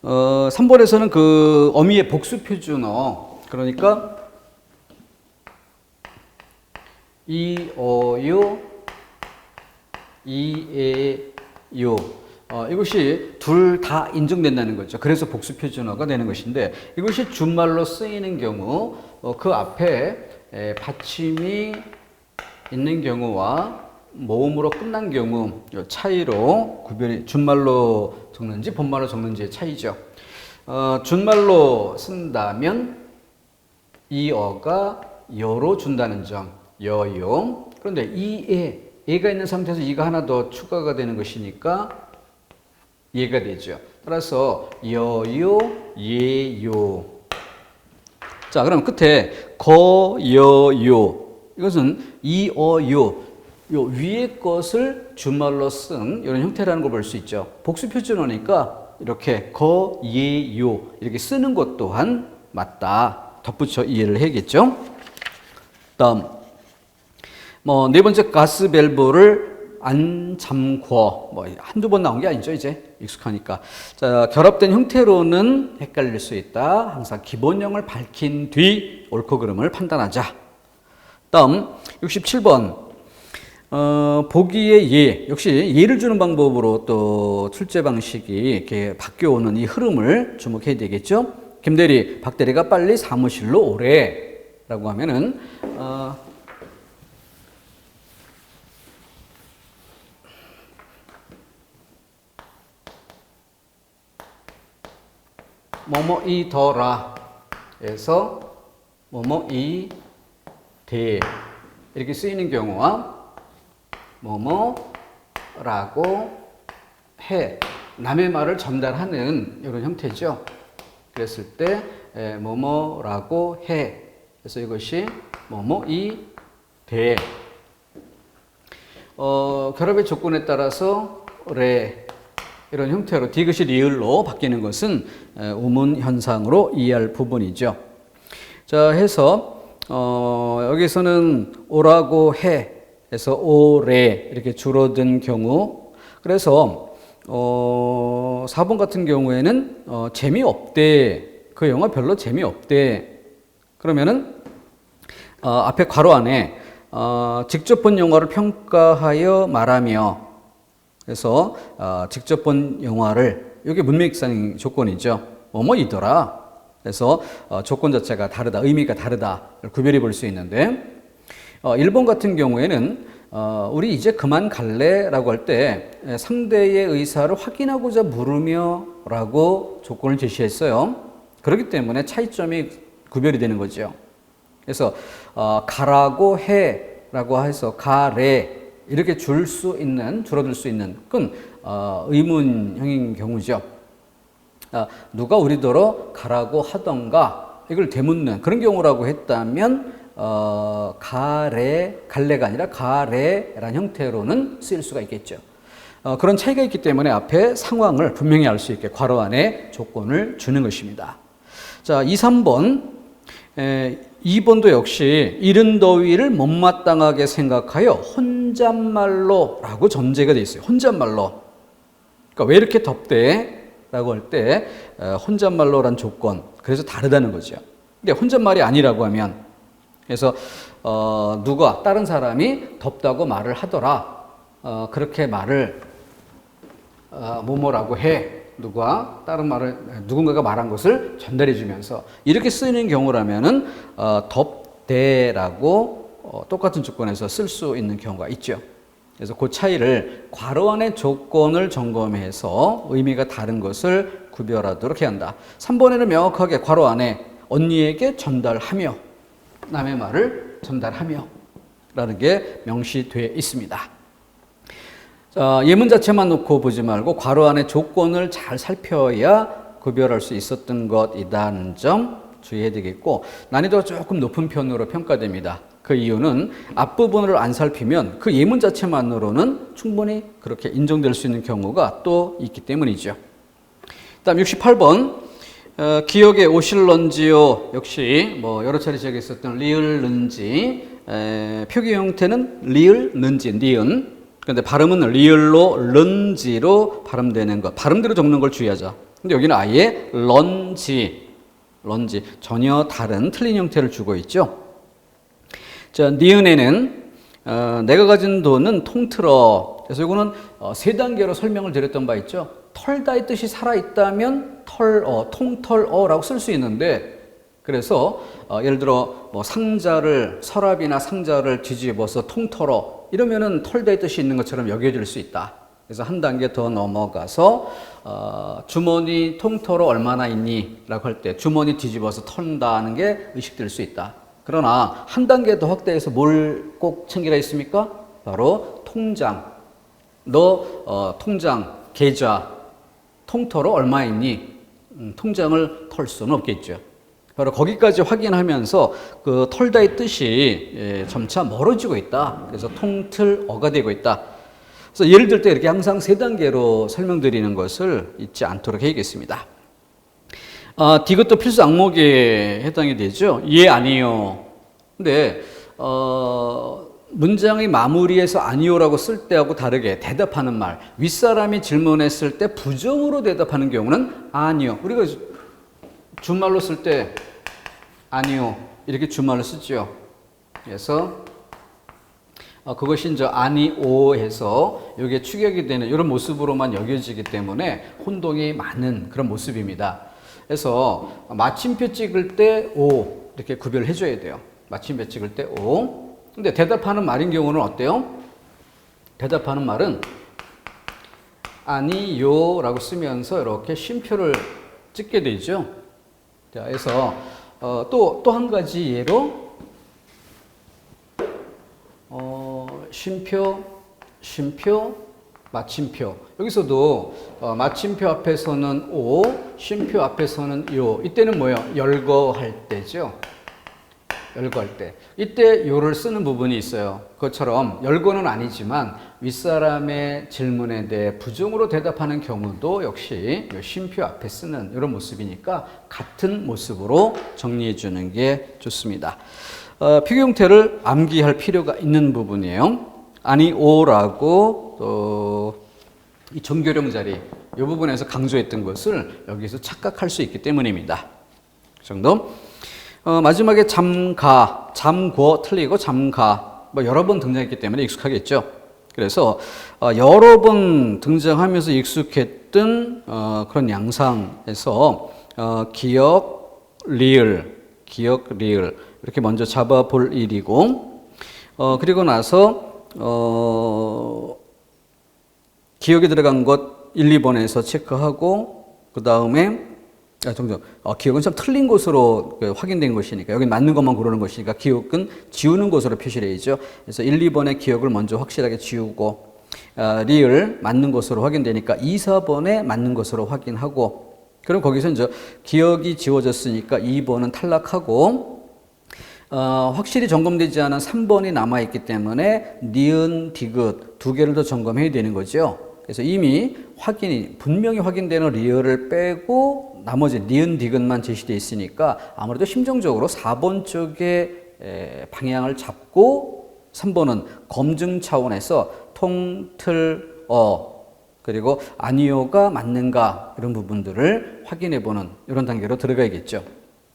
[SPEAKER 1] 3번에서는 그 어미의 복수 표준어, 그러니까 이어요, 이에요 이것이 둘 다 인정된다는 거죠. 그래서 복수 표준어가 되는 것인데 이것이 준말로 쓰이는 경우 그 앞에 받침이 있는 경우와 모음으로 끝난 경우 차이로 구별이, 준말로 적는지 본말로 적는지의 차이죠. 준말로 쓴다면 이어가 여로 준다는 점, 여요. 그런데 이에, 에가 있는 상태에서 이가 하나 더 추가가 되는 것이니까 예가 되죠. 따라서 여요, 예요. 자, 그럼 끝에 거여요. 이것은 이어요. 요 위에 것을 준말로 쓴 이런 형태라는 걸 볼 수 있죠. 복수 표준어니까 이렇게 거예요 이렇게 쓰는 것 또한 맞다. 덧붙여 이해를 해야겠죠. 다음 네 번째 가스밸브를 안 잠궈, 한두 번 나온 게 아니죠. 이제 익숙하니까. 자, 결합된 형태로는 헷갈릴 수 있다. 항상 기본형을 밝힌 뒤 옳고 그름을 판단하자. 다음 67번 보기의 예, 역시 예를 주는 방법으로 또 출제 방식이 이렇게 바뀌어오는 이 흐름을 주목해야 되겠죠. 김대리, 박대리가 빨리 사무실로 오래라고 하면은 뭐뭐이더라 에서 뭐뭐이대 이렇게 쓰이는 경우와 뭐뭐라고 해 남의 말을 전달하는 이런 형태죠. 그랬을 때 뭐뭐라고 해 그래서 이것이 뭐뭐이대 결합의 조건에 따라서 레 이런 형태로 디귿이 리을로 바뀌는 것은 우문 현상으로 이해할 부분이죠. 자, 해서 여기서는 오라고 해 해서 오래 이렇게 줄어든 경우 그래서 4번 같은 경우에는 재미없대 그 영화 별로 재미없대 그러면은 앞에 괄호 안에 직접 본 영화를 평가하여 말하며 그래서 직접 본 영화를 이게 문맥상 조건이죠. 뭐뭐이더라. 그래서 조건 자체가 다르다, 의미가 다르다 구별해 볼 수 있는데 1번 같은 경우에는 우리 이제 그만 갈래라고 할 때 상대의 의사를 확인하고자 물으며 라고 조건을 제시했어요. 그렇기 때문에 차이점이 구별이 되는 거죠. 그래서 가라고 해라고 해서 가래 이렇게 줄어들 수 있는 그건 의문형인 경우죠. 누가 우리더러 가라고 하던가 이걸 되묻는 그런 경우라고 했다면 갈래가 아니라 가래라는 형태로는 쓰일 수가 있겠죠. 그런 차이가 있기 때문에 앞에 상황을 분명히 알 수 있게 괄호 안에 조건을 주는 것입니다. 자, 2, 3번 2번도 역시 이른 더위를 못마땅하게 생각하여 혼잣말로 라고 전제가 되어 있어요. 혼잣말로. 그러니까 왜 이렇게 덥대? 라고 할 때 혼잣말로란 조건. 그래서 다르다는 거죠. 근데 혼잣말이 아니라고 하면 그래서 누가 다른 사람이 덥다고 말을 하더라. 그렇게 말을 뭐뭐라고 해. 누군가가 말한 것을 전달해 주면서 이렇게 쓰이는 경우라면은 덥대라고 똑같은 조건에서 쓸 수 있는 경우가 있죠. 그래서 그 차이를 괄호 안의 조건을 점검해서 의미가 다른 것을 구별하도록 해야 한다. 3번에는 명확하게 괄호 안에 언니에게 전달하며 남의 말을 전달하며 라는 게 명시되어 있습니다. 자, 예문 자체만 놓고 보지 말고 괄호 안에 조건을 잘 살펴야 구별할 수 있었던 것이라는 점 주의해야 되겠고 난이도가 조금 높은 편으로 평가됩니다. 그 이유는 앞부분을 안 살피면 그 예문 자체만으로는 충분히 그렇게 인정될 수 있는 경우가 또 있기 때문이죠. 다음 68번 기억에 오실런지요. 역시 여러 차례 제가 있었던 리을는지 표기 형태는 리을는지 니은 그런데 발음은 리을로 런지로 발음되는 것. 발음대로 적는 걸 주의하자. 근데 여기는 아예 런지 전혀 다른 틀린 형태를 주고 있죠. 자, 니은에는 내가 가진 돈은 통틀어. 그래서 이거는 세 단계로 설명을 드렸던 바 있죠. 털다의 뜻이 살아있다면 통털어라고 쓸 수 있는데 그래서 예를 들어 서랍이나 상자를 뒤집어서 통털어 이러면은 털다의 뜻이 있는 것처럼 여겨질 수 있다. 그래서 한 단계 더 넘어가서 주머니 통털어 얼마나 있니? 라고 할 때 주머니 뒤집어서 턴다는 게 의식될 수 있다. 그러나 한 단계 더 확대해서 뭘 꼭 챙기라 했습니까? 바로 통장. 통장, 계좌, 통털어 얼마 있니? 통장을 털 수는 없겠죠. 바로 거기까지 확인하면서 그 털다의 뜻이 점차 멀어지고 있다. 그래서 통틀어가 되고 있다. 그래서 예를 들 때 이렇게 항상 세 단계로 설명드리는 것을 잊지 않도록 해야겠습니다. 디귿도 필수 항목에 해당이 되죠. 예, 아니요. 근데 문장의 마무리에서 아니요라고 쓸 때하고 다르게 대답하는 말, 윗사람이 질문했을 때 부정으로 대답하는 경우는 아니요. 우리가 준말로 쓸 때 아니요 이렇게 준말로 쓰죠. 그래서 그것이 이제 아니오 해서 이게 축약이 되는 이런 모습으로만 여겨지기 때문에 혼동이 많은 그런 모습입니다. 그래서 마침표 찍을 때 오 이렇게 구별해 줘야 돼요. 마침표 찍을 때 오. 근데 대답하는 말인 경우는 어때요? 대답하는 말은 아니요라고 쓰면서 이렇게 쉼표를 찍게 되죠. 자, 그래서 또 한 가지 예로 쉼표, 마침표. 여기서도 마침표 앞에서는 오, 쉼표 앞에서는 요. 이때는 뭐예요? 열거할 때죠. 열거할 때. 이때 요를 쓰는 부분이 있어요. 그것처럼 열거는 아니지만 윗사람의 질문에 대해 부정으로 대답하는 경우도 역시 요 쉼표 앞에 쓰는 이런 모습이니까 같은 모습으로 정리해 주는 게 좋습니다. 피규 형태를 암기할 필요가 있는 부분이에요. 아니 오라고 또 이 정교령 자리 이 부분에서 강조했던 것을 여기서 착각할 수 있기 때문입니다. 그 정도. 마지막에 잠가, 잠궈 틀리고 잠가 뭐 여러 번 등장했기 때문에 익숙하겠죠. 그래서 여러 번 등장하면서 익숙했던 그런 양상에서 기억, 리을 이렇게 먼저 잡아볼 일이고 그리고 나서 기억에 들어간 것 1, 2번에서 체크하고 그 다음에 기억은 참 틀린 것으로 확인된 것이니까 여기 맞는 것만 고르는 것이니까 기억은 지우는 것으로 표시를 해야죠. 그래서 1, 2번의 기억을 먼저 확실하게 지우고 리을 맞는 것으로 확인되니까 2, 4번에 맞는 것으로 확인하고 그럼 거기서 이제 기억이 지워졌으니까 2번은 탈락하고 확실히 점검되지 않은 3번이 남아있기 때문에 니은, 디귿 두 개를 더 점검해야 되는 거죠. 그래서 이미 분명히 확인되는 리을을 빼고 나머지 니은, 디귿만 제시되어 있으니까 아무래도 심정적으로 4번 쪽에 방향을 잡고 3번은 검증 차원에서 통틀어 그리고 아니오가 맞는가 이런 부분들을 확인해보는 이런 단계로 들어가야겠죠.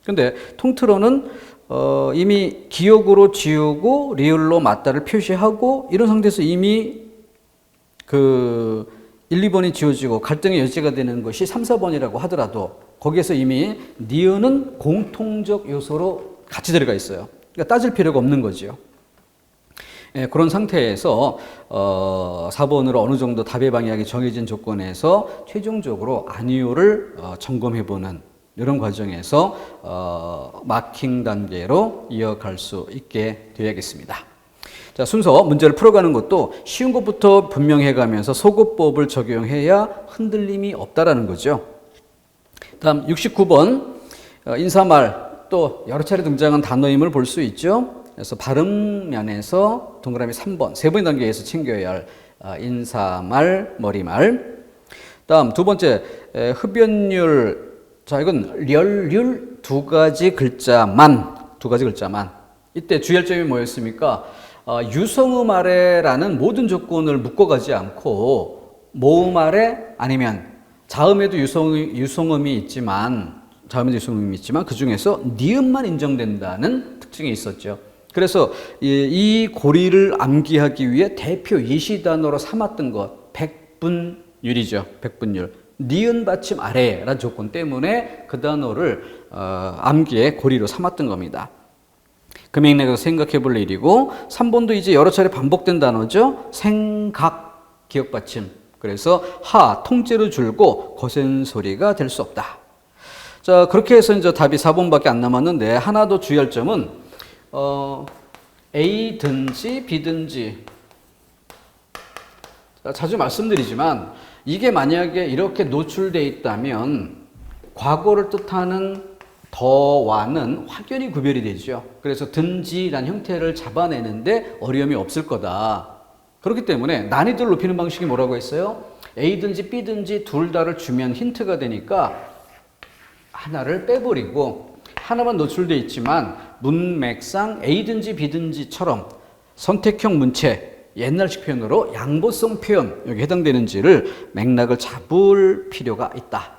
[SPEAKER 1] 근데 통틀어는 이미 기억으로 지우고 리을로 맞다를 표시하고 이런 상태에서 이미 1, 2번이 지워지고 갈등의 여지가 되는 것이 3, 4번이라고 하더라도 거기에서 이미 니은은 공통적 요소로 같이 들어가 있어요. 그러니까 따질 필요가 없는 거죠. 예, 그런 상태에서 4번으로 어느 정도 답의 방향이 정해진 조건에서 최종적으로 아니오를 점검해보는 이런 과정에서 마킹 단계로 이어갈 수 있게 되어야겠습니다. 자, 순서 문제를 풀어가는 것도 쉬운 것부터 분명해가면서 소거법을 적용해야 흔들림이 없다라는 거죠. 다음 69번 인사말 또 여러 차례 등장한 단어임을 볼 수 있죠. 그래서 발음 면에서 동그라미 3번 세 번의 단계에서 챙겨야 할 인사말, 머리말. 다음 두 번째 흡연율. 자, 이건 렬률 두 가지 글자만. 이때 주의할 점이 뭐였습니까? 유성음 아래라는 모든 조건을 묶어가지 않고 모음 아래 아니면 자음에도 유성음이 있지만 그 중에서 니음만 인정된다는 특징이 있었죠. 그래서 이 고리를 암기하기 위해 대표 예시단어로 삼았던 것 백분율이죠. 백분율. 니은 받침 아래라는 조건 때문에 그 단어를 암기의 고리로 삼았던 겁니다. 그 맥락에서 생각해 볼 일이고 3번도 이제 여러 차례 반복된 단어죠. 생각, 기억 받침. 그래서 하, 통째로 줄고 거센 소리가 될 수 없다. 자, 그렇게 해서 이제 답이 4번밖에 안 남았는데 하나 더 주의할 점은 A든지 B든지 자주 말씀드리지만 이게 만약에 이렇게 노출되어 있다면 과거를 뜻하는 더와는 확연히 구별이 되죠. 그래서 든지라는 형태를 잡아내는데 어려움이 없을 거다. 그렇기 때문에 난이도를 높이는 방식이 뭐라고 했어요? A든지 B든지 둘 다를 주면 힌트가 되니까 하나를 빼버리고 하나만 노출되어 있지만 문맥상 A든지 B든지처럼 선택형 문체, 옛날식 표현으로 양보성 표현 여기 해당되는지를 맥락을 잡을 필요가 있다.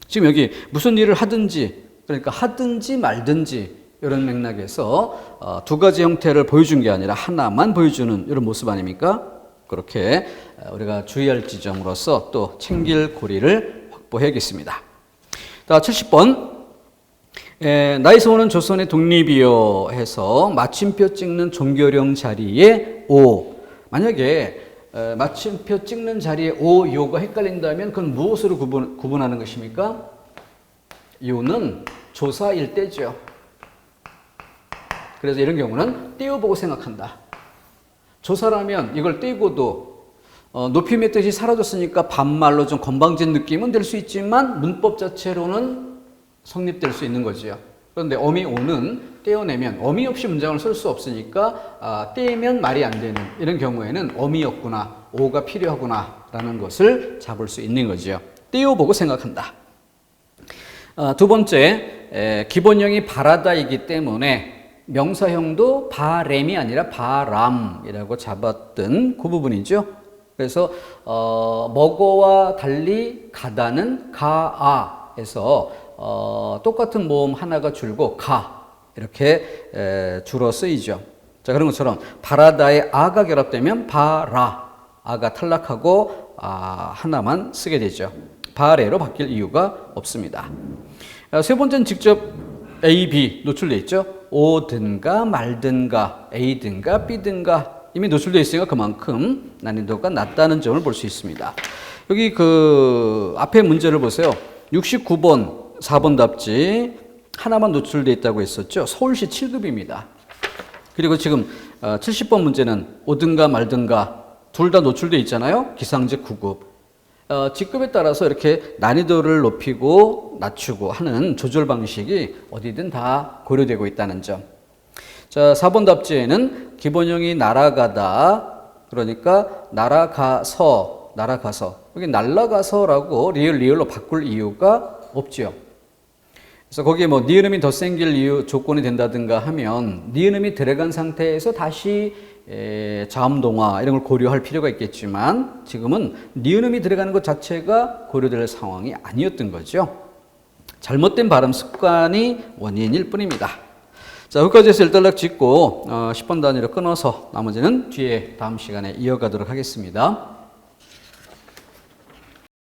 [SPEAKER 1] 지금 여기 무슨 일을 하든지 그러니까 하든지 말든지 이런 맥락에서 두 가지 형태를 보여준 게 아니라 하나만 보여주는 이런 모습 아닙니까? 그렇게 우리가 주의할 지점으로서 또 챙길 고리를 확보해야겠습니다. 자, 70번 나에서 오는 조선의 독립이요 해서 마침표 찍는 종교령 자리에 오. 만약에 마침표 찍는 자리에 오, 요가 헷갈린다면 그건 무엇으로 구분하는 것입니까? 요는 조사일 때죠. 그래서 이런 경우는 떼어보고 생각한다. 조사라면 이걸 떼고도 높이 맺듯이 사라졌으니까 반말로 좀 건방진 느낌은 될 수 있지만 문법 자체로는 성립될 수 있는 거지요. 그런데 어미 오는 떼어내면 어미 없이 문장을 쓸 수 없으니까 떼면 말이 안 되는 이런 경우에는 어미였구나, 오가 필요하구나 라는 것을 잡을 수 있는 거지요. 떼어보고 생각한다. 두 번째, 기본형이 바라다이기 때문에 명사형도 바램이 아니라 바람이라고 잡았던 그 부분이죠. 그래서 먹어와 달리 가다는 가아에서 똑같은 모음 하나가 줄고 가 이렇게 줄어 쓰이죠. 자, 그런 것처럼 바라다의 아가 결합되면 바라 아가 탈락하고 하나만 쓰게 되죠. 바레로 바뀔 이유가 없습니다. 세 번째는 직접 A, B 노출되어 있죠. 오든가 말든가 A든가 B든가 이미 노출되어 있으니까 그만큼 난이도가 낮다는 점을 볼 수 있습니다. 여기 그 앞에 문제를 보세요. 69번 4번 답지 하나만 노출되어 있다고 했었죠. 서울시 7급입니다. 그리고 지금 70번 문제는 오든가 말든가 둘 다 노출되어 있잖아요. 기상직 9급. 직급에 따라서 이렇게 난이도를 높이고 낮추고 하는 조절 방식이 어디든 다 고려되고 있다는 점. 자, 4번 답지에는 기본형이 날아가다, 그러니까 날아가서, 여기 날아가서라고 리을로 바꿀 이유가 없지요. 그래서 거기에 뭐 니은음이 더 생길 이유 조건이 된다든가 하면 니은음이 들어간 상태에서 다시 자음동화 이런 걸 고려할 필요가 있겠지만 지금은 니은음이 들어가는 것 자체가 고려될 상황이 아니었던 거죠. 잘못된 발음 습관이 원인일 뿐입니다. 자, 여기까지 해서 일단락 짚고 10번 단위로 끊어서 나머지는 뒤에 다음 시간에 이어가도록 하겠습니다.